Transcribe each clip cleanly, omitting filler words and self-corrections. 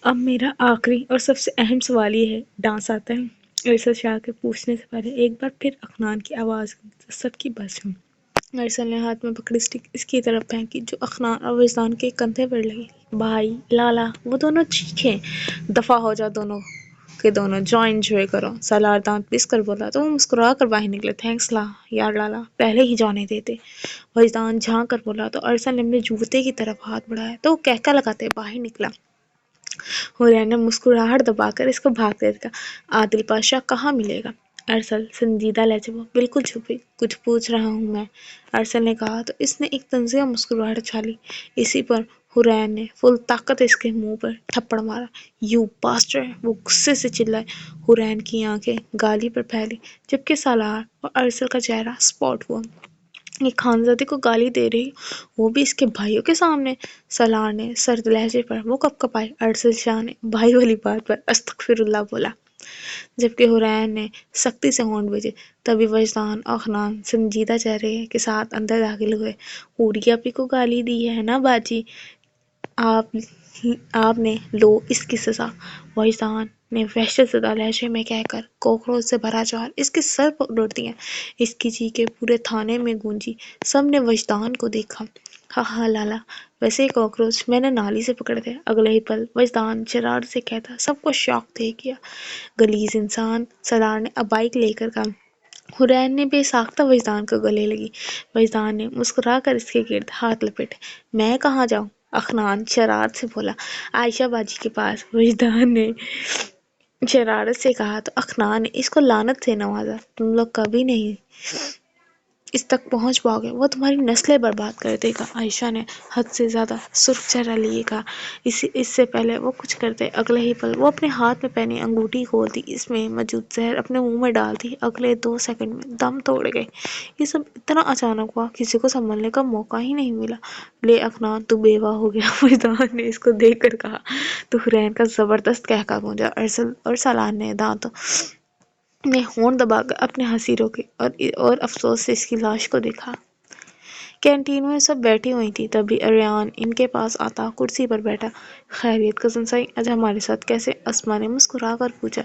اب میرا آخری اور سب سے اہم سوال یہ ہے، ڈانس آتا ہے؟ ارسل شاہ کے پوچھنے سے پہلے ایک بار پھر اخنان کی آواز گونجی تو سب کی بس ہوں۔ ارسل نے ہاتھ میں پکڑی اسٹک اس کی طرف پھینکی جو اخنان اور وجدان کے کندھے پر لگی۔ بھائی، لالا، وہ دونوں چیخیں، دفعہ ہو جا دونوں کے دونوں، جوائے انجوائے کرو۔ سالار دانت پیس کر بولا تو وہ مسکرا کر باہر نکلے۔ تھینکس یار لالا، پہلے ہی جانے دیتے۔ وجدان جھانک کر بولا تو ارسل نے اپنے جوتے کی طرف ہاتھ بڑھایا تو وہ کہکہ لگاتے باہر نکلا۔ حورین نے مسکراہٹ دبا کر اس کو بھاگتے دیکھا۔ عادل بادشاہ کہاں ملے گا؟ ارسل سنجیدہ لہجے میں، بالکل چھپی، کچھ پوچھ رہا ہوں میں، ارسل نے کہا تو اس نے ایک طنزیہ مسکراہٹ اچھالی۔ اسی پر حورین نے فل طاقت اس کے منہ پر تھپڑ مارا۔ You bastard! وہ غصے سے چلائی۔ حورین کی آنکھیں گالی پر پھیلی جبکہ سالار اور ارسل کا چہرہ سپاٹ ہوا۔ یہ خانزادے کو گالی دے رہی، وہ بھی اس کے بھائیوں کے سامنے؟ سالار نے سرد لہجے پر وہ کپکپائی۔ ارسل شاہ نے بھائی والی بات پر استغفراللہ بولا جبکہ حورین نے سختی سے ہونٹ بھیجے۔ تبھی وجدان اور اخنان سنجیدہ چہرے کے ساتھ اندر داخل ہوئے۔ حوری آپی کو گالی دی ہے نا باجی آپ نے، لو اس کی سزا، وجدان نے وحشت زدہ لہجے میں کہہ کر کوکروچ سے بھرا جال اس کے سر پر الٹ دیا۔ اس کی چیخیں پورے تھانے میں گونجی۔ سب نے وجدان کو دیکھا۔ ہاں لالا، ویسے یہ کوکروچ میں نے نالی سے پکڑے تھے۔ اگلے ہی پل وجدان شرارت سے کہتا سب کو شاک دے گیا۔ غلیظ انسان! سالار نے ابائک لے کر کہا۔ حورین نے بے ساختہ وجدان کو گلے لگی۔ وجدان نے مسکرا کر اس کے گرد ہاتھ لپیٹے۔ میں کہاں جاؤں؟ اخنان شرارت سے بولا۔ عائشہ باجی کے پاس، وجدان نے شرارت سے کہا تو اخنان نے اس کو لعنت سے نوازا۔ تم لوگ کبھی نہیں اس تک پہنچ پاؤ گے، وہ تمہاری نسلیں برباد کر دے گا، عائشہ نے حد سے زیادہ سرخ چہرہ لیے کہا۔ اس سے پہلے وہ کچھ کرتے اگلے ہی پل وہ اپنے ہاتھ میں پہنی انگوٹھی کھولتی، اس میں موجود زہر اپنے منہ میں ڈالتی، اگلے 2 سیکنڈ میں دم توڑ گئی۔ یہ سب اتنا اچانک ہوا، کسی کو سنبھلنے کا موقع ہی نہیں ملا۔ لے اخنان، تو بیوہ ہو گیا، وجدان نے اس کو دیکھ کر کہا تو حورین کا زبردست قہقہ گونجا۔ ارسل اور سالار نے دانتوں میں ہونٹ دبا کر اپنے ہنسی روکی اور افسوس سے اس کی لاش کو دیکھا۔ کینٹین میں سب بیٹھی ہوئی تھی، تبھی اریان ان کے پاس آتا کرسی پر بیٹھا۔ خیریت کزن سائی، آج ہمارے ساتھ کیسے؟ اسما نے مسکرا کر پوچھا۔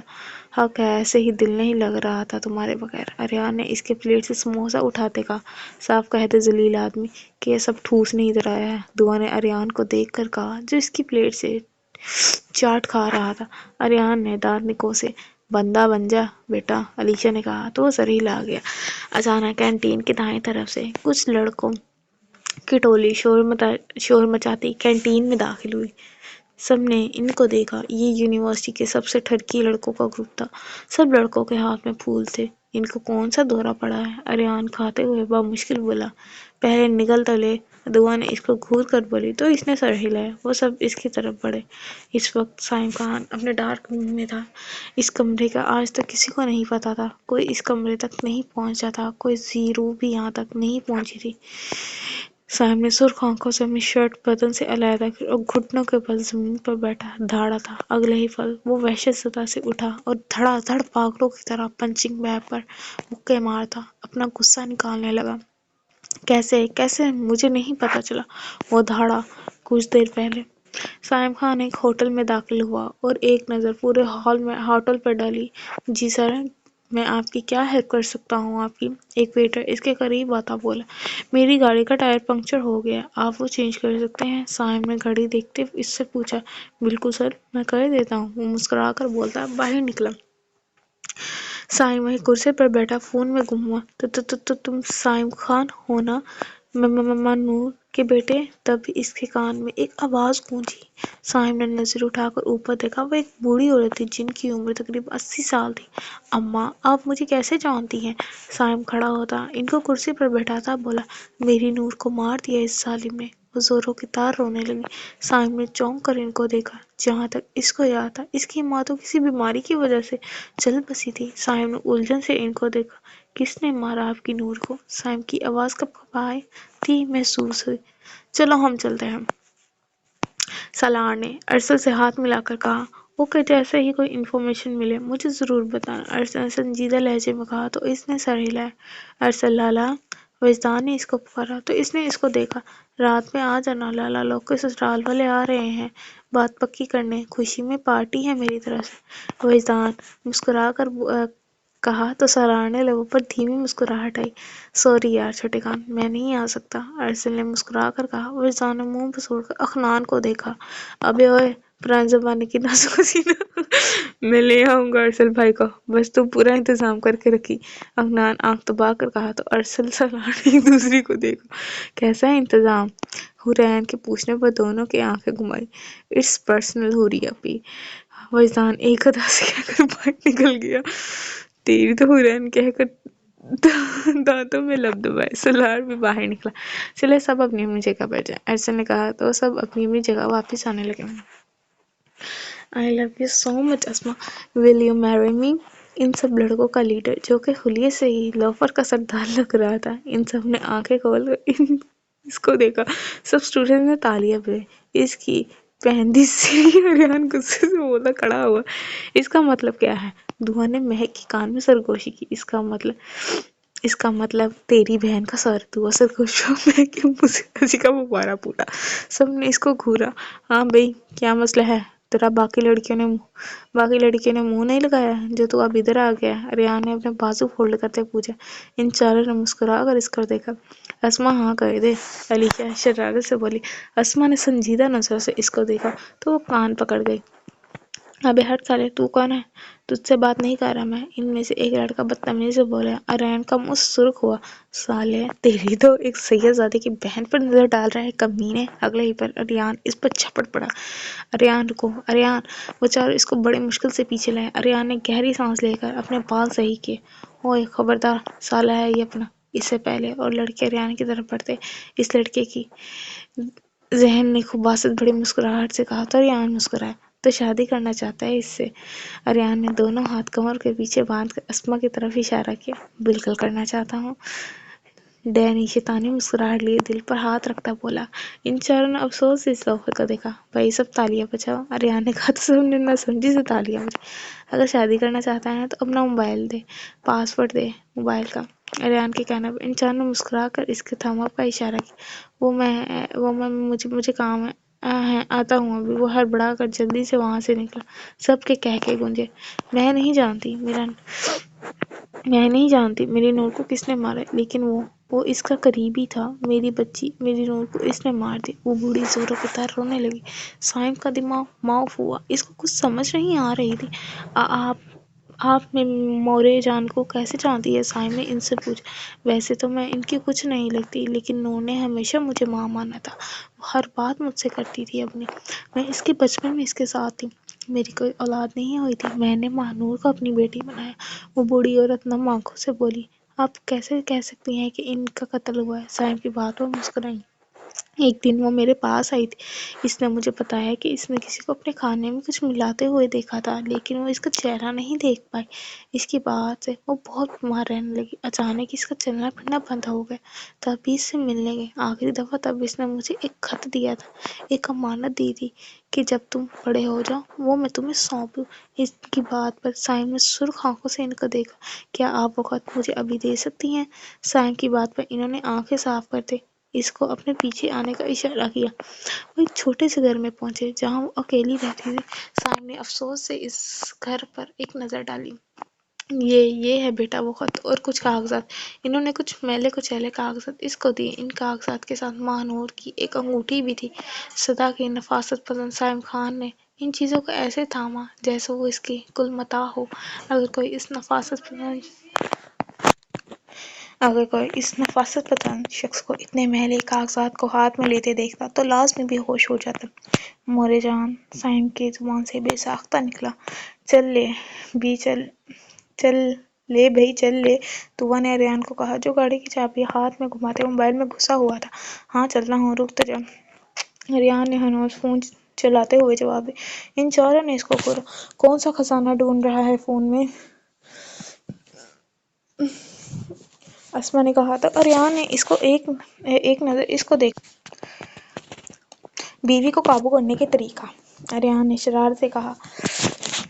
حق ہے، ایسے ہی دل نہیں لگ رہا تھا تمہارے بغیر، اریان نے اس کے پلیٹ سے سموسہ اٹھاتے کہا۔ صاف کہتے ذلیل آدمی کہ یہ سب ٹھوس نہیں ادھر آیا ہے، دعا نے اریان کو دیکھ کر کہا جو اس کی پلیٹ سے چاٹ کھا رہا تھا۔ اریان نے دانت نکوسے۔ بندہ بن جا بیٹا، علیشا نے کہا تو وہ زرہیل آ گیا۔ اچانک کینٹین کی دائیں طرف سے کچھ لڑکوں کی ٹولی شور مچاتی کینٹین میں داخل ہوئی۔ سب نے ان کو دیکھا۔ یہ یونیورسٹی کے سب سے ٹھرکی لڑکوں کا گروپ تھا۔ سب لڑکوں کے ہاتھ میں پھول تھے۔ ان کو کون سا دورہ پڑا ہے؟ اریان کھاتے ہوئے بامشکل بولا۔ پہلے نگل تو لے، دعا نے اس کو گھور کر بولی تو اس نے سر ہلایا۔ وہ سب اس کی طرف بڑھے۔ اس وقت سائم خان اپنے ڈارک روم میں تھا۔ اس کمرے کا آج تک کسی کو نہیں پتا تھا، کوئی اس کمرے تک نہیں پہنچا تھا، کوئی زیرو بھی یہاں تک نہیں پہنچی تھی۔ سائم نے سرخ آنکھوں سے اپنی شرٹ بدن سے علیحدہ کی اور گھٹنوں کے بل زمین پر بیٹھا دھاڑا تھا۔ اگلے ہی پل وہ وحشت زدہ سے اٹھا اور دھڑا دھڑ پاگلوں کی طرح پنچنگ بیگ پر مکے مارتا اپنا غصہ نکالنے لگا۔ کیسے مجھے نہیں پتا چلا، وہ دھاڑا کچھ دیر پہلے۔ سائم خان ایک ہوٹل میں داخل ہوا اور ایک نظر پورے ہوٹل پر ڈالی۔ جی سر، میں آپ کی کیا ہیلپ کر سکتا ہوں؟ آپ کی؟ ایک ویٹر اس کے قریب آتا بولا۔ میری گاڑی کا ٹائر پنکچر ہو گیا، آپ وہ چینج کر سکتے ہیں؟ سائم نے گھڑی دیکھتے اس سے پوچھا۔ بالکل سر، میں کر دیتا ہوں، وہ مسکرا کر بولتا باہر نکلا۔ سائم وہیں کرسی پر بیٹھا فون میں گم ہوا۔ تو تم سائم خان ہو نا، نور کے بیٹے؟ تبھی اس کے کان میں ایک آواز گونجی۔ سائم نے نظر اٹھا کر اوپر دیکھا۔ وہ ایک بوڑھی عورت تھی جن کی عمر تقریباً 80 سال تھی۔ اماں، آپ مجھے کیسے جانتی ہیں؟ سائم کھڑا ہوتا ان کو کرسی پر بیٹھاتا بولا۔ میری نور کو مار دیا اس ظالم نے، وہ زوروں کی طرح رونے لگی۔ سائم نے چونک کر ان کو دیکھا۔ جہاں تک اس کو یاد تھا اس کی ماں تو کسی بیماری کی وجہ سے چل بسی تھی۔ سائم نے الجھن سے ان کو دیکھا۔ کس نے مارا آپ کی نور کو؟ سائم کی آواز کپکپائی تھی محسوس ہوئی۔ چلو ہم چلتے ہیں، سالار نے ارسل سے ہاتھ ملا کر کہا۔ اوکے، جیسے ہی کوئی انفارمیشن ملے مجھے ضرور بتانا، ارسل نے سنجیدہ لہجے میں کہا تو اس نے سر ہلایا۔ ارسل لالا، وجدان نے اس کو پکارا تو اس نے اس کو دیکھا۔ رات میں آ جانا لالا، لوگ کے سسرال والے آ رہے ہیں بات پکی کرنے، خوشی میں پارٹی ہے میری طرف سے۔ وجدان مسکرا کر کہا تو سراہنے لبوں پر دھیمی مسکراہٹ آئی۔ سوری یار چھوٹے کان، میں نہیں آ سکتا، ارسل نے مسکرا کر کہا۔ وجدان نے منہ پھسوڑ کر اخنان کو دیکھا۔ ابے اوئے، پرانی زمانے کی نازک حسینہ، میں لے آؤں گا ارسل بھائی کو، بس تو پورا انتظام کر کے رکھی۔ اخنان آنکھ دبا کر کہا تو ارسل سراہنے ایک دوسری کو دیکھا۔ کیسا انتظام؟ حورین کے پوچھنے پر دونوں کی آنکھیں گھمائی۔ اٹس پرسنل حوری اپی، وجدان ایک ادا سے کہہ کر باہر نکل گیا۔ تیری تو حورین کہہ کر دانتوں میں لب دبائے سالار بھی باہر نکلا۔ چلے سب اپنی اپنی جگہ بیٹھ جائیں، ارسل نے کہا تو سب اپنی اپنی جگہ واپس آنے لگے۔ I love you so much Asma, will you marry me؟ ان سب لڑکوں کا لیڈر، جو کہ خلیے سے ہی لوفر کا سردار لگ رہا تھا، ان سب نے آنکھیں کھول کر اس کو دیکھا۔ سب اسٹوڈنٹس نے تالیاں بجائیں۔ اس کی پہندی سری ریان غصے سے بولا کھڑا ہوا۔ اس کا مطلب کیا ہے؟ دعا نے مہک کی کان میں سرگوشی کی۔ اس کا مطلب تیری بہن کا سر۔ دعا سرگوش ہو، مہک کے منہ سے ہنسی کا غبارہ پھوٹا۔ سب نے اس کو گھورا۔ ہاں بھئی، کیا مسئلہ ہے تیرا؟ باقی لڑکیوں نے منہ نہیں لگایا جو تو اب ادھر آ گیا؟ ریان نے اپنے بازو فولڈ کرتے پوچھا۔ ان چاروں نے مسکرا کر اس کر دیکھا۔ اسما ہاں کر دے، علیشا شرارت سے بولی۔ اسما نے سنجیدہ نظروں سے اس کو دیکھا تو وہ کان پکڑ گئی۔ ابے ہٹ سالے، تو کون ہے؟ تجھ سے بات نہیں کر رہا میں، ان میں سے ایک لڑکا بدتمیزی سے بولا۔ ریان کا منہ سرخ ہوا۔ سالے، تیری تو ایک سید زادے کی بہن پر نظر ڈال رہا ہے کمینے۔ اگلے ہی پر ریان اس پر جھپٹ پڑا۔ ریان رکو، ریان! وہ چاروں اس کو بڑی مشکل سے پیچھے لائے۔ ریان نے گہری سانس لے کر اپنے بال صحیح کیے۔ اوئے خبردار، سالا ہے یہ اپنا۔ اس سے پہلے اور لڑکے ریان کی طرف بڑھتے، اس لڑکے کی ذہن نے خباثت بھری مسکراہٹ سے کہا تو ریان مسکرایا۔ تو شادی کرنا چاہتا ہے اس سے؟ ریان نے دونوں ہاتھ کمر کے پیچھے باندھ کر اسما کی طرف اشارہ کیا۔ بالکل کرنا چاہتا ہوں، ڈینی شیطانی مسکراہٹ لیے دل پر ہاتھ رکھتا بولا۔ ان چاروں نے افسوس سے اس لوفر کو دیکھا۔ بھائی سب تالیاں بجاؤ، ریان نے کہا تو سب نے نہ سمجھی سے تالیاں بجائی۔ اگر شادی کرنا چاہتا ہے تو اپنا موبائل دے، پاس ورڈ دے موبائل کا، ریان کے کہنے پر ان چاروں نے مسکرا کر اس کے تھم اپ کا اشارہ کیا۔ مجھے کام ہے، آتا ہوں ابھی۔ وہ ہڑبڑا کر جلدی سے وہاں سے نکلا۔ سب کے کہکے گونجے۔ میں نہیں جانتی میری نور کو کس نے مارا، لیکن وہ اس کا قریبی تھا۔ میری بچی، میری نور کو اس نے مار دیا۔ وہ بوڑھی زوروں کے تار رونے لگی۔ سائم کا دماغ معاف ہوا۔ اس کو کچھ سمجھ نہیں آ رہی تھی۔ آپ مورے جان کو کیسے جانتی ہے؟ سائم نے ان سے پوچھا۔ ویسے تو میں ان کی کچھ نہیں لگتی، لیکن نور نے ہمیشہ مجھے ماں مانا تھا۔ وہ ہر بات مجھ سے کرتی تھی اپنی۔ میں اس کے بچپن میں اس کے ساتھ تھی۔ میری کوئی اولاد نہیں ہوئی تھی، میں نے ماں نور کو اپنی بیٹی بنایا۔ وہ بوڑھی عورت نم آنکھوں سے بولی۔ آپ کیسے کہہ سکتی ہیں کہ ان کا قتل ہوا ہے؟ سائم کی بات پر مسکرائی۔ ایک دن وہ میرے پاس آئی تھی۔ اس نے مجھے بتایا کہ اس نے کسی کو اپنے کھانے میں کچھ ملاتے ہوئے دیکھا تھا، لیکن وہ اس کا چہرہ نہیں دیکھ پائی۔ اس کی بعد سے وہ بہت بیمار رہنے لگی۔ اچانک اس کا چلنا پھرنا بند ہو گیا۔ تب اس سے ملنے گئی آخری دفعہ تب اس نے مجھے ایک خط دیا تھا، ایک امانت دی تھی کہ جب تم بڑے ہو جاؤ وہ میں تمہیں سونپ دوں۔ اس کی بات پر سائم نے سرخ آنکھوں سے ان کو دیکھا۔ کیا آپ وہ خط مجھے ابھی دے سکتی ہیں؟ سائم کی بات پر انہوں نے آنکھیں صاف کرتے اس کو اپنے پیچھے آنے کا اشارہ کیا۔ وہ ایک چھوٹے سے گھر میں پہنچے جہاں وہ اکیلی رہتی تھی۔ سائم نے افسوس سے اس گھر پر ایک نظر ڈالی۔ یہ ہے بیٹا وہ خط اور کچھ کاغذات۔ انہوں نے کچھ میلے کچیلے کاغذات اس کو دیے۔ ان کاغذات کے ساتھ ماں نور کی ایک انگوٹھی بھی تھی۔ صدا کی نفاست پسند سائم خان نے ان چیزوں کو ایسے تھاما جیسے وہ اس کی کل متاع ہو۔ اگر کوئی اس نفاست پسند شخص کو اتنے میلے کاغذات کو ہاتھ میں لیتے دیکھتا تو لازمی بے ہوش ہو جاتا۔ مورے جان، سائم کی زبان سے بے ساختہ نکلا۔ چل لے بھئی چل لے، دعا نے ریان کو کہا جو گاڑی کی چابی ہاتھ میں گھماتے موبائل میں گھسا ہوا تھا۔ ہاں چلتا ہوں، رک تو جا، ریان نے ہنوز فون چلاتے ہوئے جواب دیا۔ ان چاروں نے اس کو گھورا۔ کون سا خزانہ ڈھونڈ رہا ہے فون میں؟ اسما نے کہا تو ریان نے ایک نظر اس کو دیکھا۔ بیوی کو قابو کرنے کے طریقہ، ریان نے شرارت سے کہا۔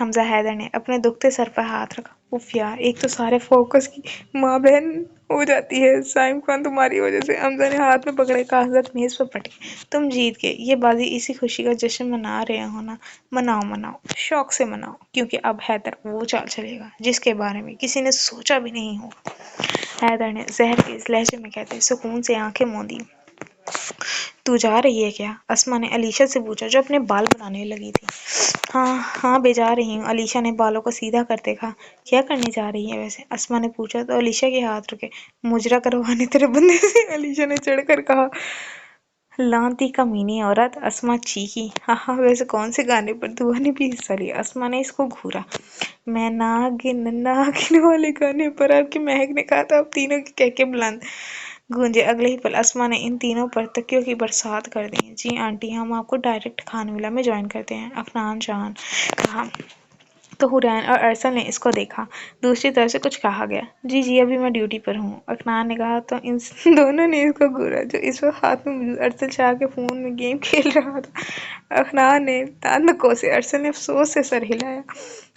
حمزہ حیدر نے اپنے دکھتے سر پر ہاتھ رکھا۔ اف یار، ایک تو سارے فوکس کی ماں بہن ہو جاتی ہے۔ سائم خان تمہاری وجہ سے۔ حمزہ نے ہاتھ میں پکڑے کاغذات میز پر پٹکے۔ تم جیت گئے، یہ بازی اسی خوشی کا جشن منا رہے ہو نا؟ مناؤ مناؤ، شوق سے مناؤ، کیونکہ اب حیدر وہ چال چلے گا جس کے بارے میں کسی نے سوچا بھی نہیں ہوگا۔ حیدر نے زہر کے اس لہجے میں کہتے سکون سے آنکھیں موندی۔ تو جا رہی ہے کیا؟ اسما نے علیشا سے پوچھا جو اپنے بال بنانے لگی تھی۔ ہاں بے جا رہی ہوں۔ علیشا نے بالوں کو سیدھا کرتے کہا۔ کیا کرنے جا رہی ہے ویسے؟ اسما نے پوچھا تو علیشا کے ہاتھ رکے۔ مجرا کروانے تیرے بندے سے، علیشا نے چڑھ کر کہا۔ لانتی کمینی عورت، اسما چیخی۔ ویسے کون سے گانے پر دعا نے بھی حصہ لیا؟ اسما نے اس کو گھورا۔ میں ناگن والے گانے پر۔ آپ کی مہک نے کہا تھا۔ اب تینوں کی کہکے بلند گونجے۔ اگلے ہی پل اسما نے ان تینوں پر تکیوں کی برسات کر دی۔ جی آنٹی، ہم آپ کو ڈائریکٹ خانولا میں جوائن کرتے ہیں، افنان جان کہا تو حورین اور ارسل نے اس کو دیکھا۔ دوسری طرف سے کچھ کہا گیا۔ جی ابھی میں ڈیوٹی پر ہوں، افنان نے کہا تو ان دونوں نے اس کو گھورا جو اس وقت ہاتھ میں موجود ارسل شاہ کے فون میں گیم کھیل رہا تھا۔ افنان نے دانت کوسے۔ ارسل نے افسوس سے سر ہلایا۔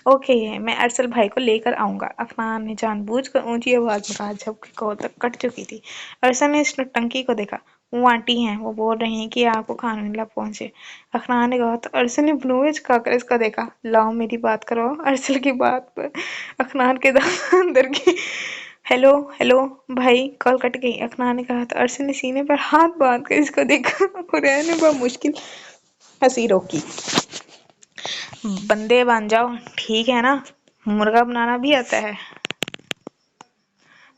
اوکے میں ارسل بھائی کو لے کر آؤں گا، افنان نے جان بوجھ کر اونچی آواز میں کہا جبکہ کال تک کٹ چکی تھی۔ ارسل نے اس نوٹنکی کو دیکھا۔ وہ آنٹی ہیں، وہ بول رہی ہیں کہ آپ کو خانولا پہنچے، افنان نے کہا تو ارسل نے بلوے چکا کر اس کا دیکھا۔ لاؤ میری بات کرو۔ ارسل کی بات پر افنان کے دانت اندر گئے۔ ہیلو بھائی، کال کٹ گئی، افنان نے کہا تو ارسل نے سینے پر ہاتھ باندھ کر اس کو دیکھا۔ حورین نے بمشکل ہنسی روکی۔ بندے بن جاؤ، ٹھیک ہے نا؟ مرغا بنانا بھی آتا ہے؟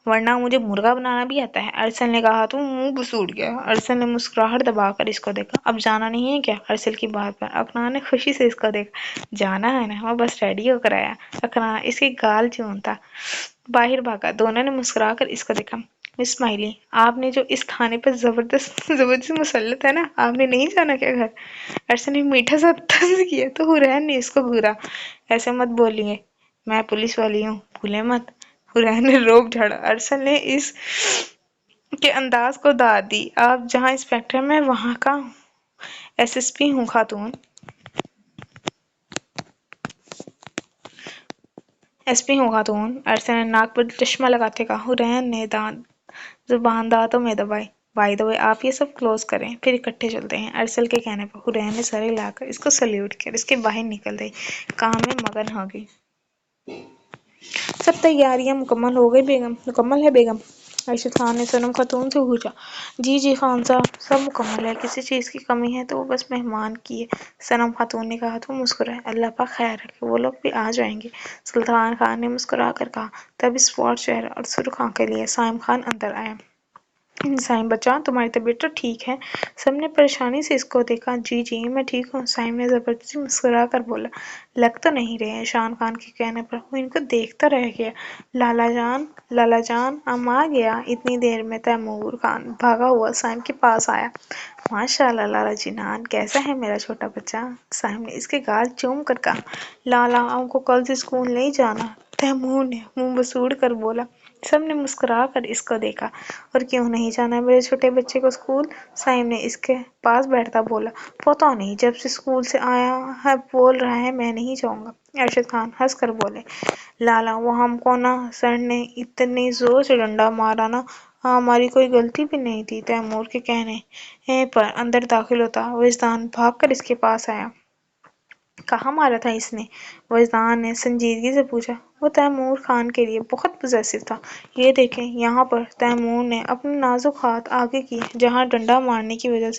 ورنہ مجھے مرغا بنانا بھی آتا ہے، ارسل نے کہا تو منہ بسوڑ گیا۔ ارسل نے مسکراہٹ دبا کر اس کو دیکھا۔ اب جانا نہیں ہے کیا؟ ارسل کی بات پر افنان نے خوشی سے اس کو دیکھا۔ جانا ہے نا، میں بس ریڈی ہو کر آیا۔ افنان اس کی گال چومتا باہر بھاگا۔ دونوں نے مسکرا کر اس کو دیکھا۔ مس اسماعیلی، آپ نے جو اس کھانے پر زبردست مسلط ہے نا، آپ نے نہیں جانا کیا گھر؟ ارسل نے میٹھا سا طنز کیا تو حورین نے اس کو گھورا۔ ایسے مت بولیے، میں پولیس والی ہوں، بھولے مت۔ حورین نے روب جھاڑا۔ ارسل نے اس کے انداز کو داد دی۔ آپ جہاں انسپکٹر میں وہاں کا ایس ایس پی ہوں خاتون۔ ارسل نے ناک پر چشمہ لگاتے کہا۔ حورین نے زبان دانتوں میں دبائی۔ بائی دا وے، آپ یہ سب کلوز کریں، پھر اکٹھے چلتے ہیں۔ ارسل کے کہنے پر حورین نے سر ہلا کر اس کو سلیوٹ کیا اور اس کے باہر نکل گئی، کام میں مگن ہو گئی۔ سب تیاریاں مکمل ہے بیگم؟ ارشد خان نے صنم خاتون سے پوچھا۔ جی خان صاحب، سب مکمل ہے، کسی چیز کی کمی ہے تو وہ بس مہمان کی ہے، صنم خاتون نے کہا تو مسکرائے۔ اللہ پاک خیر رکھے، وہ لوگ بھی آ جائیں گے، سلطان خان نے مسکرا کر کہا۔ تبھی اسپاٹ چہرہ اور سرخ آنکھیں لیے سائم خان اندر آیا۔ سائم بچہ، تمہاری طبیعت تو ٹھیک ہے؟ سب نے پریشانی سے اس کو دیکھا۔ جی میں ٹھیک ہوں، سائم نے زبردستی مسکرا کر بولا۔ لگ تو نہیں رہے ہیں۔ شان خان کے کہنے پر وہ ان کو دیکھتا رہ گیا۔ لالا جان ہم آ گیا۔ اتنی دیر میں تیمور خان بھاگا ہوا سائم کے پاس آیا۔ ماشاءاللہ لالا جنان، کیسا ہے میرا چھوٹا بچہ؟ سائم نے اس کے گال چوم کر کہا۔ لالا، ہم کو کل سے اسکول نہیں جانا، تیمور نے منہ بسوڑ کر بولا۔ سب نے مسکرا کر اس کو دیکھا۔ اور کیوں نہیں جانا میرے چھوٹے بچے کو اسکول؟ سائم نے اس کے پاس بیٹھتا بولا۔ پتہ نہیں، جب سے اسکول سے آیا ہے بول رہا ہے میں نہیں جاؤں گا۔ ارشد خان ہنس کر بولے۔ لالا، وہ ہم کو نا سر نے اتنی زور سے ڈنڈا مارا نا، ہماری کوئی غلطی بھی نہیں تھی۔ تیمور کے کہنے پر اندر داخل ہوتا وجدان بھاگ کر اس کے پاس آیا۔ کہاں مارا تھا اس نے؟ وجدان نے سنجیدگی سے پوچھا۔ وہ تیمور خان کے لیے بہت پوزیسو تھا۔ یہ دیکھیں یہاں پر، تیمور نے اپنے نازک ہاتھ آگے کیے جہاں ڈنڈا مارنے کی وجہ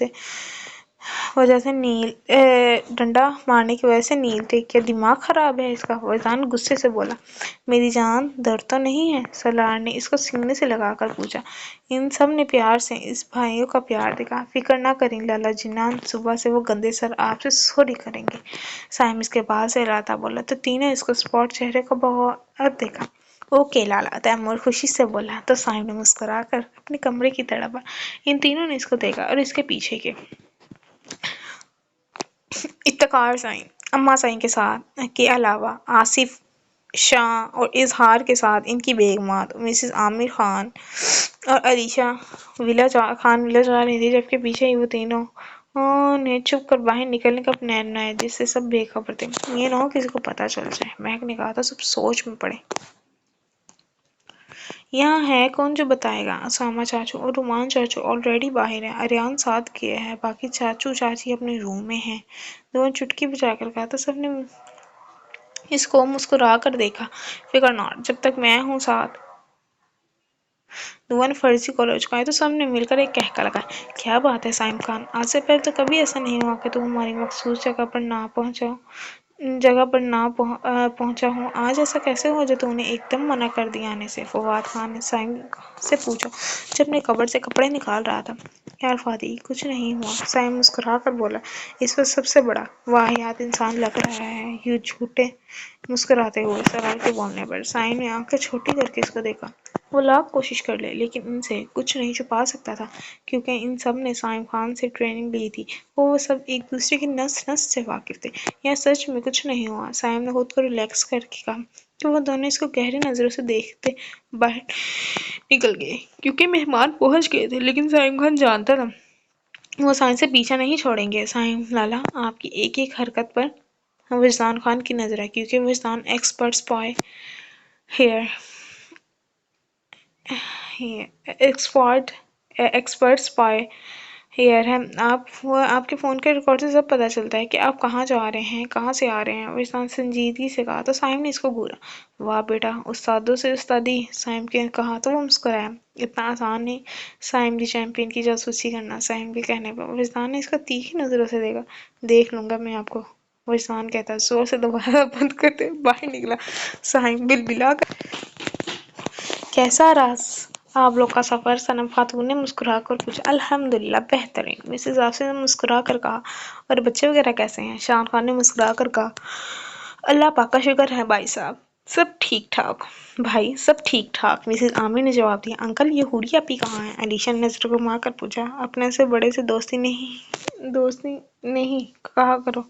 سے نیل تھے۔ کیا دماغ خراب ہے اس کا؟ وجدان غصے سے بولا۔ میری جان، درد تو نہیں ہے؟ سالار نے اس کو سینے سے لگا کر پوچھا۔ ان سب نے پیار سے اس بھائیوں کا پیار دیکھا۔ فکر نہ کریں لالا جنان، صبح سے وہ گندے سر آپ سے سوری کریں گے۔ سائم اس کے بال سے ہلاتا بولا تو تینوں اس کو اسپاٹ چہرے کو بغور دیکھا۔ اوکے لالا، تیمور خوشی سے بولا تو سائم نے مسکرا کر اپنے کمرے کی طرف بڑھا۔ ان تینوں نے اس کو دیکھا اور اس کے پیچھے کے افتخار اما سائیں کے علاوہ آصف شاہ اور اظہار کے ساتھ ان کی بیگمات مسز عامر خان اور علیشا ولا جا رہی تھی، جبکہ پیچھے ہی وہ تینوں نے چپ کر باہر نکلنے کا پلان بنایا جس سے سب بے خبر تھے، یہ نہ ہو کسی کو پتہ چل جائے۔ مہک نے کہا تھا سب سوچ میں پڑے۔ یہاں ہے کون جو بتائے گا؟ اسامہ چاچو اور رومان چاچو آلریڈی باہر ہیں، آریان ساتھ گیا ہے، باقی چاچو چاچی اپنے روم میں ہیں۔ دونوں چٹکی بجا کر کہا تو سب نے اس کو مسکرا کر دیکھا۔ فکر ناٹ، جب تک میں ہوں ساتھ۔ دعا نے فرضی کالر چکائی تو سب نے مل کر ایک کہکا لگایا۔ کیا بات ہے سائم خان، آج سے پہلے تو کبھی ایسا نہیں ہوا کہ تم ہماری مخصوص جگہ پر نہ پہنچا ہوں، آج ایسا کیسے ہوا جو تم نے ایک دم منع کر دیا آنے سے؟ فواد خان نے سائم سے پوچھا جب اپنے کبرڈ سے کپڑے نکال رہا تھا۔ یار فادی، کچھ نہیں ہوا، سائم مسکرا کر بولا۔ اس وقت سب سے بڑا واہیات انسان لگ رہا ہے یوں جھوٹے مسکراتے ہوئے۔ سوال کے بولنے پر سائم نے آنکھیں چھوٹی کر کے اس کو دیکھا۔ وہ لاکھ کوشش کر لے لیکن ان سے کچھ نہیں چھپا سکتا تھا، کیونکہ ان سب نے سائم خان سے ٹریننگ لی تھی، وہ سب ایک دوسرے کی نس نس سے واقف تھے۔ یہاں سچ میں کچھ نہیں ہوا۔ سائم نے خود کو ریلیکس کر کے کہا کہ وہ دونوں اس کو گہری نظروں سے دیکھتے باہر نکل گئے، کیونکہ مہمان پہنچ گئے تھے، لیکن سائم خان جانتا تھا وہ سائم سے پیچھا نہیں چھوڑیں گے۔ سائم لالا، آپ کی ایک ایک حرکت پر وجدان خان کی نظر ہے، کیونکہ وجدان ایکسپرٹ سپائی ہیئر ہے۔ آپ کے فون کے ریکارڈ سے سب پتہ چلتا ہے کہ آپ کہاں جا رہے ہیں، کہاں سے آ رہے ہیں۔ وجدان سنجیدگی سے کہا تو سائم نے اس کو گھورا۔ واہ بیٹا، استادوں سے استادی، سائم نے کہا تو وہ مسکرایا۔ اتنا آسان نہیں سائم دی چیمپئن کی جاسوسی کرنا۔ سائم کے کہنے پر وجدان نے اس کو تیکھی نظروں سے دیکھا۔ دیکھ لوں گا میں آپ کو، وجدان کہتا زور سے دوبارہ بند کرتے باہر نکلا۔ سائم بلبلا کر کیسا رہا آپ لوگ کا سفر؟ صنم خاتون نے مسکرا کر پوچھا۔ الحمدللہ بہترین، مسز آصف نے مسکرا کر کہا۔ اور بچے وغیرہ کیسے ہیں؟ شان خان نے مسکرا کر کہا۔ اللہ پاک کا شکر ہے بھائی صاحب، سب ٹھیک ٹھاک۔ بھائی سب ٹھیک ٹھاک، مسز عامر نے جواب دیا۔ انکل یہ حوری اپی کہاں ہیں؟ علیشا نے نظر گھما کر پوچھا۔ اپنے سے بڑے سے دوستی نہیں کہا کرو،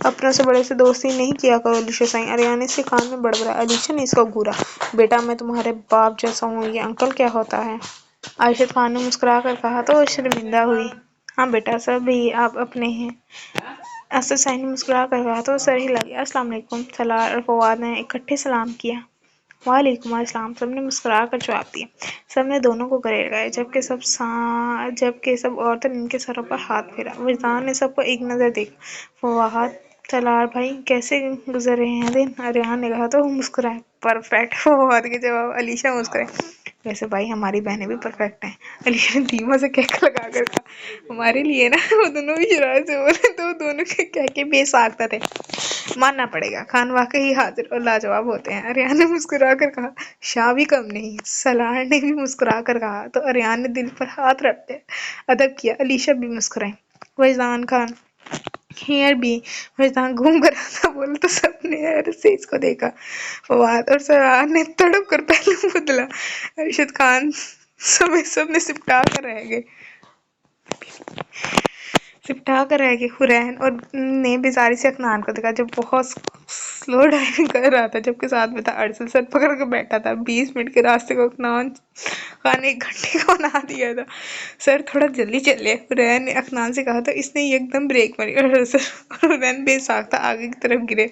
اپنوں سے بڑے سے دوستی نہیں کیا کرو علیشا سائیں، آریان نے اس کے کان میں بڑبڑایا۔ علیشا نے اس کو گھورا۔ بیٹا میں تمہارے باپ جیسا ہوں، یہ انکل کیا ہوتا ہے؟ عائشہ خان نے مسکرا کر کہا تو وہ شرمندہ ہوئی۔ ہاں بیٹا، سب ہی آپ اپنے ہیں۔ اسد سائیں نے مسکرا کر کہا تو وہ سر ہلا گیا۔ السلام علیکم، سلار اور فواد نے اکٹھے سلام کیا۔ وعلیکم السلام، سب نے مسکرا کر جواب دیا۔ سب نے دونوں کو گلے لگائے، جبکہ سب عورتوں نے ان کے سروں پر ہاتھ پھیرا۔ وجدان نے سب کو ایک نظر دیکھا۔ فواد، سلار بھائی کیسے گزر رہے ہیں دن؟ آریان نے کہا تو وہ مسکرائے۔ پرفیکٹ، فواد کے جواب علیشا مسکرائی۔ ویسے بھائی ہماری بہنیں بھی پرفیکٹ ہیں، علیشا نے دھیما سے کہکا لگا کر کہا۔ ہمارے لیے نا، وہ دونوں بھی شرارت سے بولے تو وہ دونوں کے کہکے بے ساختہ تھے۔ ماننا پڑے گا، خان واقعی حاضر اور لاجواب ہوتے ہیں، آریان نے مسکرا کر کہا۔ شاہ بھی کم نہیں، سلار نے بھی مسکرا کر کہا تو آریان نے دل پر ہاتھ رکھتے ادب کیا۔ علیشا بھی مسکرائی۔ وجدان خان ہیئر بھی، وجدان گھوم کر آتا بولا تو سب نے حیرت سے اس کو دیکھا۔ فواد اور سلار نے تڑپ کر پہلو بدلا۔ ارشد خان سمیت سب نے سپٹا کر رہ گئے۔ حرین اور نے بیزاری سے عدنان کو دیکھا جو بہت سلو ڈرائیونگ کر رہا تھا، جبکہ ساتھ میں تھا ارسل، سر پکڑ کر بیٹھا تھا۔ 20 منٹ کے راستے کو عدنان خان نے 1 گھنٹے کا بنا دیا تھا۔ سر تھوڑا جلدی چلے، حرین نے عدنان سے کہا تو اس نے یک دم بریک ماری اور ارسل اور حرین بے ساختہ آگے کی طرف گرے۔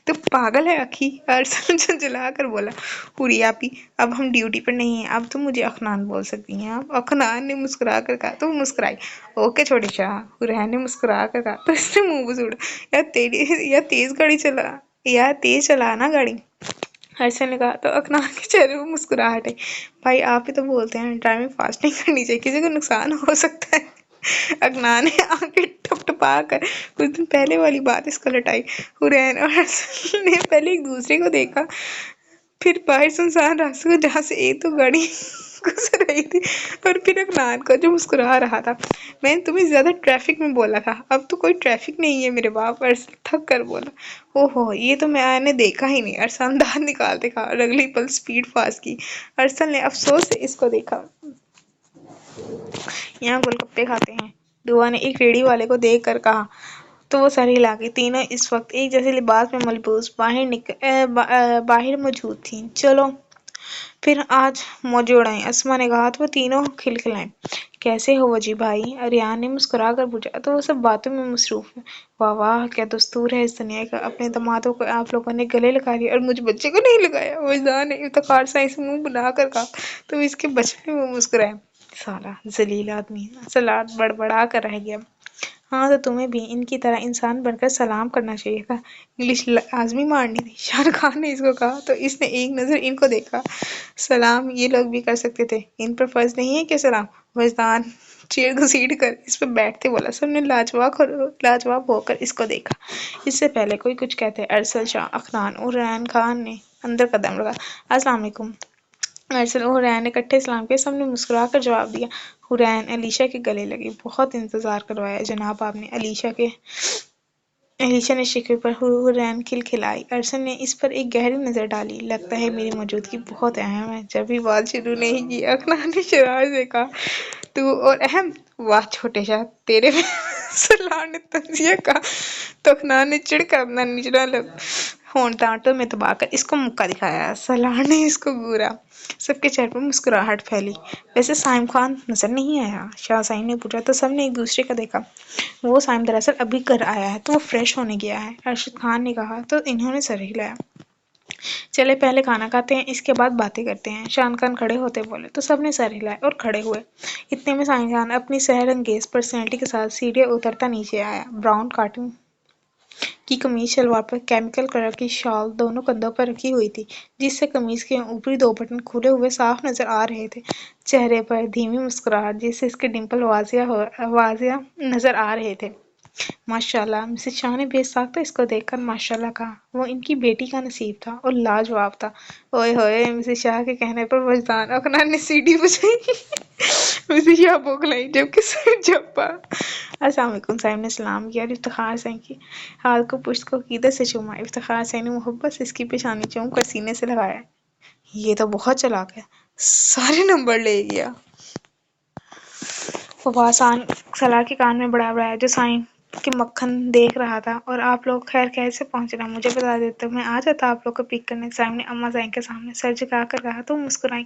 تو پاگل ہے اکھی، ارسل جھنجھلا کر بولا۔ حوری آپی، اب ہم ڈیوٹی پر نہیں ہیں، اب تم مجھے عدنان بول سکتی ہیں۔ اب عدنان نے مسکرا کر کہا تو وہ مسکرائی۔ اوکے چھوٹے شاہ، حرین نے مسکرا کر کہا تو اس نے منہ بسوڑا۔ یا تیز چلانا گاڑی، ارسل نے کہا تو عدنان کے چہرے پر مسکراہٹ آئی۔ بھائی آپ ہی تو بولتے ہیں ڈرائیونگ فاسٹ نہیں کرنی چاہیے، کسی کو نقصان ہو سکتا ہے۔ عدنان نے آنکھیں ٹپ ٹپا کر کچھ دن پہلے والی بات اس کو لٹائی۔ حرین اور ارسل نے پہلے ایک دوسرے کو دیکھا، پھر باہر سنسان راستے کو جہاں سے ایک تو گاڑی گزر رہی تھی، اور پھر عدنان کو جو مسکرا رہا تھا۔ میں نے تمہیں زیادہ ٹریفک میں بولا تھا، اب تو کوئی ٹریفک نہیں ہے میرے باپ، ارسل تھک کر بولا۔ اوہو، یہ تو میں نے دیکھا ہی نہیں، ارسل نے دانت نکالتے کہا اور اگلی پل سپیڈ فاسٹ کی۔ ارسل نے افسوس سے اس کو دیکھا۔ یہاں گول گپے کھاتے ہیں، دعا نے ایک ریڑھی والے کو دیکھ کر کہا تو وہ سر ہلا گئی۔ تینوں اس وقت ایک جیسے لباس میں ملبوس باہر موجود تھیں۔ چلو پھر آج موجے اڑائیں، اسما نے کہا تو وہ تینوں کھلکھلائے۔ کیسے ہو وجی بھائی؟ ریان نے مسکرا کر پوچھا تو وہ سب باتوں میں مصروف ہے۔ واہ واہ، کیا دستور ہے اس دنیا کا، اپنے دمادوں کو آپ لوگوں نے گلے لگا لیا اور مجھ بچے کو نہیں لگایا۔ وجدان نے افتخار سے منہ بنا کر کہا تو اس کے بچے میں مسکرائے۔ سارا ذلیل آدمی سلاد بڑبڑا کر رہ گیا۔ ہاں تو تمہیں بھی ان کی طرح انسان بن کر سلام کرنا چاہیے تھا، انگلش لازمی مارنی تھی۔ شاہ رخ خان نے اس کو کہا تو اس نے ایک نظر ان کو دیکھا۔ سلام یہ لوگ بھی کر سکتے تھے، ان پر فرض نہیں ہے کہ سلام۔ وجدان چیئر گھسیٹ کر اس پہ بیٹھتے بولا۔ سب نے لاجواب ہو کر اس کو دیکھا۔ اس سے پہلے کوئی کچھ کہتے ارسل شاہ اخنان اور ریان خان نے اندر قدم رکھا۔ السلام علیکم۔ ارسل اور حرین نے اکٹھے سلام کیا۔ سب نے مسکرا کر جواب دیا۔ حرین علیشا کے گلے لگی۔ بہت انتظار کروایا جناب آپ نے۔ علیشا نے شکوے پر حرین کھلکھلائی۔ ارسل نے اس پر ایک گہری نظر ڈالی۔ لگتا ہے میری موجودگی بہت اہم ہے۔ جب بھی بات شروع نہیں کی اخنان نے شرارت سے کہا تو اور اہم؟ واہ چھوٹے شاہ تیرے میں سلار نے تنزیہ کہا تو اخنان نے چڑھ کر اپنا نچلا ہونٹ دانتوں میں دبا کر اس کو مکہ دکھایا۔ سلار نے اس کو گورا۔ سب کے چہرے پر مسکراہٹ پھیلی۔ ویسے سائم خان نظر نہیں آیا؟ شاہ سائم نے پوچھا تو سب نے ایک دوسرے کو دیکھا۔ وہ سائم دراصل ابھی گھر آیا ہے تو وہ فریش ہونے گیا ہے، ارشد خان نے کہا تو انہوں نے سر ہلایا۔ چلے پہلے کھانا کھاتے ہیں، اس کے بعد باتیں کرتے ہیں، شان خان کھڑے ہوتے بولے تو سب نے سر ہلائے اور کھڑے ہوئے۔ اتنے میں سائم خان اپنی سحر انگیز پرسنالٹی کے ساتھ سیڑھیاں اترتا نیچے آیا۔ براؤن کاٹن کی قمیض شلوار پر کیمیکل کلر کی شال دونوں کندھوں پر رکھی ہوئی تھی، جس سے قمیض کے اوپری دو بٹن کھلے ہوئے صاف نظر آ رہے تھے۔ چہرے پر دھیمی مسکراہٹ جس سے اس کے ڈمپل واضح نظر آ رہے تھے۔ ماشاءاللہ، مسز شاہ نے بے ساختہ اس کو دیکھ کر ماشاءاللہ کہا۔ وہ ان کی بیٹی کا نصیب تھا اور لاجواب تھا۔ اوئے ہوئے، مسز شاہ کے کہنے پر وجدان اخنان نے سیڑھی بجائی۔ مسز شاہ بوکھلائی جبکہ سر جھپا۔ السلام علیکم۔ صاحب نے سلام کیا اور افتخار سے کی ہاتھ کو پشت کو عقیدت سے چوما۔ افتخار سے نے محبت سے اس کی پیشانی چوم کر سینے سے لگایا۔ یہ تو بہت چالاک ہے، سارے نمبر لے گیا۔ وہ بات سلار کے کان میں بڑبڑایا جو سائم کے مکھن دیکھ رہا تھا۔ اور آپ لوگ خیر کیسے پہنچے نا، مجھے بتا دیتے تو میں آ جاتا آپ لوگ کو پک کرنے۔ سائم نے اما زین کے سامنے سر جھکا کر کہا تو مسکرائیں۔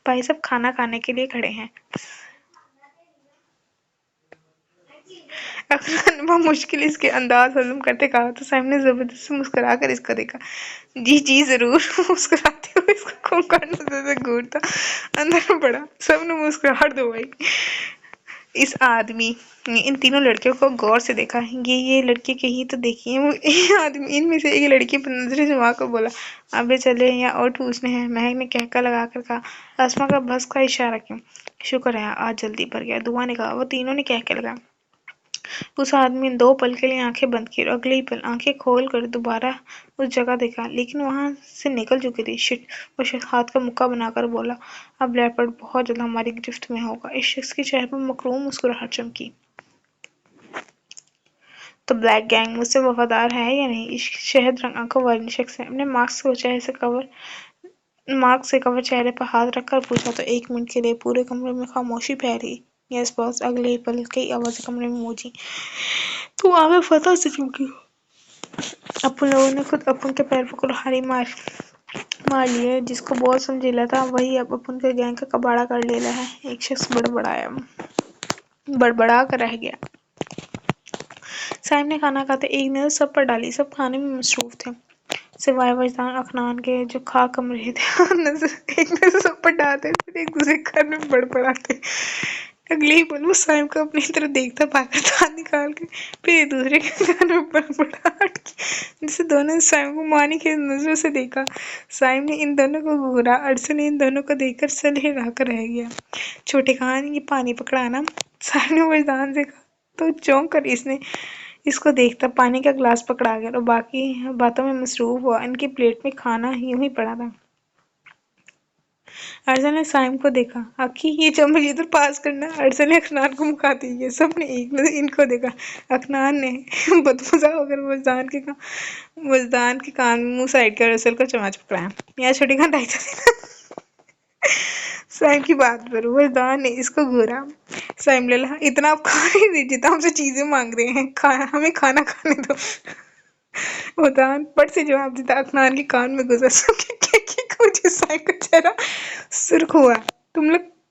بھائی سب کھانا کھانے کے لیے کھڑے ہیں۔ اخنان نے بمشکل اس کے انداز ہضم کرتے کہا تو سائم نے زبردستی مسکرا کر اس کو دیکھا۔ جی جی ضرور۔ مسکراتے ہوئے اس کو خونخوار نظر سے گھورتا اندر بڑھا۔ سب نے مسکراہٹ دبائی۔ اس آدمی نے ان تینوں لڑکیوں کو غور سے دیکھا۔ یہ لڑکی کہیں تو دیکھی ہے۔ وہ آدمی ان میں سے ایک لڑکی پر نظر جما کر بولا، ابے چلے یا اور پوچھنے ہیں؟ مہک نے کہکا لگا کر کہا۔ اسما کا بس کا اشارہ کیا۔ شکر ہے آج جلدی بھر گیا، دعا نے کہا۔ وہ تینوں نے کہکے لگائے۔ اس آدمی نے 2 پل کے لیے آنکھیں بند کی اور اگلے ہی پل آنکھیں کھول کر دوبارہ اس جگہ دیکھا، لیکن وہاں سے نکل چکی تھی۔ شٹ! وہ شخص ہاتھ کا مکہ بنا کر بولا، اب لیپرڈ بہت جلد ہماری گرفت میں ہوگا۔ اس شخص کے چہرے پر مکروم مسکراہٹ چمکی۔ تو بلیک گینگ مجھ سے وفادار ہے یا نہیں؟ اس شہد رنگ آنکھوں والے شخص نے اپنے ماسک سے کور چہرے پر ہاتھ رکھ کر پوچھا تو 1 منٹ کے لیے پورے کمرے میں خاموشی پھیلی۔ یس باس۔ اگلے ہی پل کئی آوازیں کمرے میں گونجیں۔ تم آگے فتح سے چمکی ہو۔ اپن لوگوں نے خود اپن کے پیر پر کلہاڑی مار لی ہے، جس کو بہت سمجھیلا تھا وہی اب اپن کے گینگ کا کباڑہ کر لیلا ہے۔ ایک شخص بڑبڑا کر رہ گیا۔ سائم نے کھانا کھاتے ایک نظر سب پر ڈالی۔ سب کھانے میں مصروف تھے سوائے وجدان اخنان کے جو کھا کم رہے تھے۔ ایک نظر سب پر ڈالتے پھر ایک دوسرے کے کان میں بڑبڑاتے۔ اگلے ہی پل وہ سائم کو اپنی طرف دیکھتا پایا دانت نکال کے پھر ایک دوسرے کے کان میں بڑبڑاہٹ کی، جس سے دونوں نے سائم کو مانی کے نظروں سے دیکھا۔ سائم نے ان دونوں کو گھورا۔ ارسل نے ان دونوں کو دیکھ کر سر ہلا کر رہ گیا۔ چھوٹے خان یہ پانی پکڑانا، سائم نے وجدان سے کہا تو چونک کر اس کو دیکھتا پانی کا گلاس پکڑا گیا اور باقی باتوں میں مصروف ہوا۔ ان کی پلیٹ میں کھانا یوں ہی پڑا تھا۔ ارسل نے سائم کو دیکھا۔ آکی یہ چمچ ادھر پاس کرنا۔ ارسل نے اخنان کو مکا دی۔ سب نے ایک نظر ان کو دیکھا۔ اخنان نے بدمزہ ہو کر وجدان کے کان میں منہ سائڈ کر ارسل کو چمچ پکڑایا۔ یار چھوٹے خان 250 دینا۔ سائم کی بات پر وجدان نے اس کو گھورا۔ سائم للہ اتنا آپ کھا نہیں رہے جتنا ہم سے چیزیں مانگ رہے ہیں، ہمیں کھانا کھانے دو۔ وجدان پٹ سے جواب دیتا اخنان کے کان میں گزر۔ سب کے کہکے کی وجہ سائم کا چہرہ سرخ ہوا۔ تم لوگ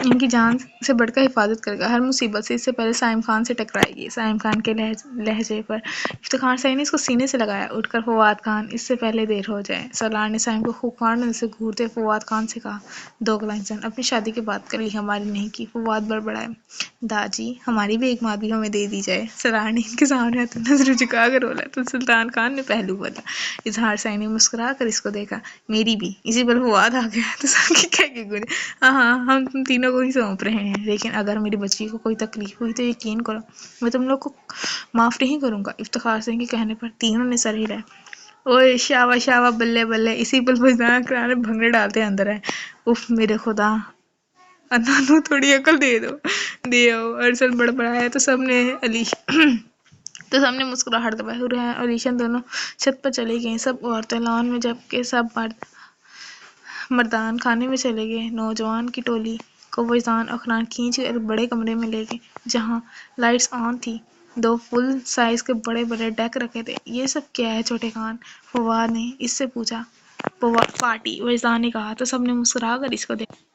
ان کی جان سے بڑھ کر حفاظت کرے گا، ہر مصیبت سے اس سے پہلے سائم خان سے ٹکرائے گی۔ سائم خان کے لہجے پر افتخار سعید نے اس کو سینے سے لگایا۔ اٹھ کر فواد خان، اس سے پہلے دیر ہو جائے۔ سالار نے سائم کو خوفناک نظر سے گھورتے فواد خان سے کہا، دوگلا انسان، اپنی شادی کی بات کر لی، ہماری نہیں کی۔ فواد بڑبڑائے، داجی ہماری بھی ایک ماں بھی ہمیں دے دی جائے۔ سالار نے ان کے سامنے آتے نظر جھکا کر بولا تو سلطان خان نے پہلو بدلا۔ اظہار سعید نے مسکرا کر اس کو دیکھا، میری بھی۔ اسی پر فواد آ گیا تو سب کی کہہ کے گونجے، ہاں ہاں ہم تم تینوں کو ہی سونپ رہے ہیں، لیکن اگر میری بچی کو کوئی تکلیف ہوئی تو یقین کرو میں تم لوگ کو معاف نہیں کروں گا۔ افتخار سنگھ کے کہنے پر تینوں نے سر ہلایا۔ اوئے شاباش شاباش، بلے بلے، اسی پر وجدان کرانے بھنگڑے ڈالتے اندر آئے۔ اف میرے خدا، انانو تھوڑی عقل دے آؤ۔ ارسل بڑبڑایا تو سب نے مسکراہٹ دبائی۔ ریحان اور ایشان دونوں چھت پر چلی گئیں، سب عورتیں لان میں، جبکہ سب مردان کھانے میں چلے گئے۔ نوجوان کی ٹولی کو وجدان اخنان کھینچ کر ایک بڑے کمرے میں لے گئے جہاں لائٹس آن تھیں، دو فل سائز کے بڑے بڑے ڈیک رکھے تھے۔ یہ سب کیا ہے چھوٹے خان؟ فواد نے اس سے پوچھا۔ پارٹی، وجدان نے کہا تو سب نے مسکرا کر اس کو دیکھا۔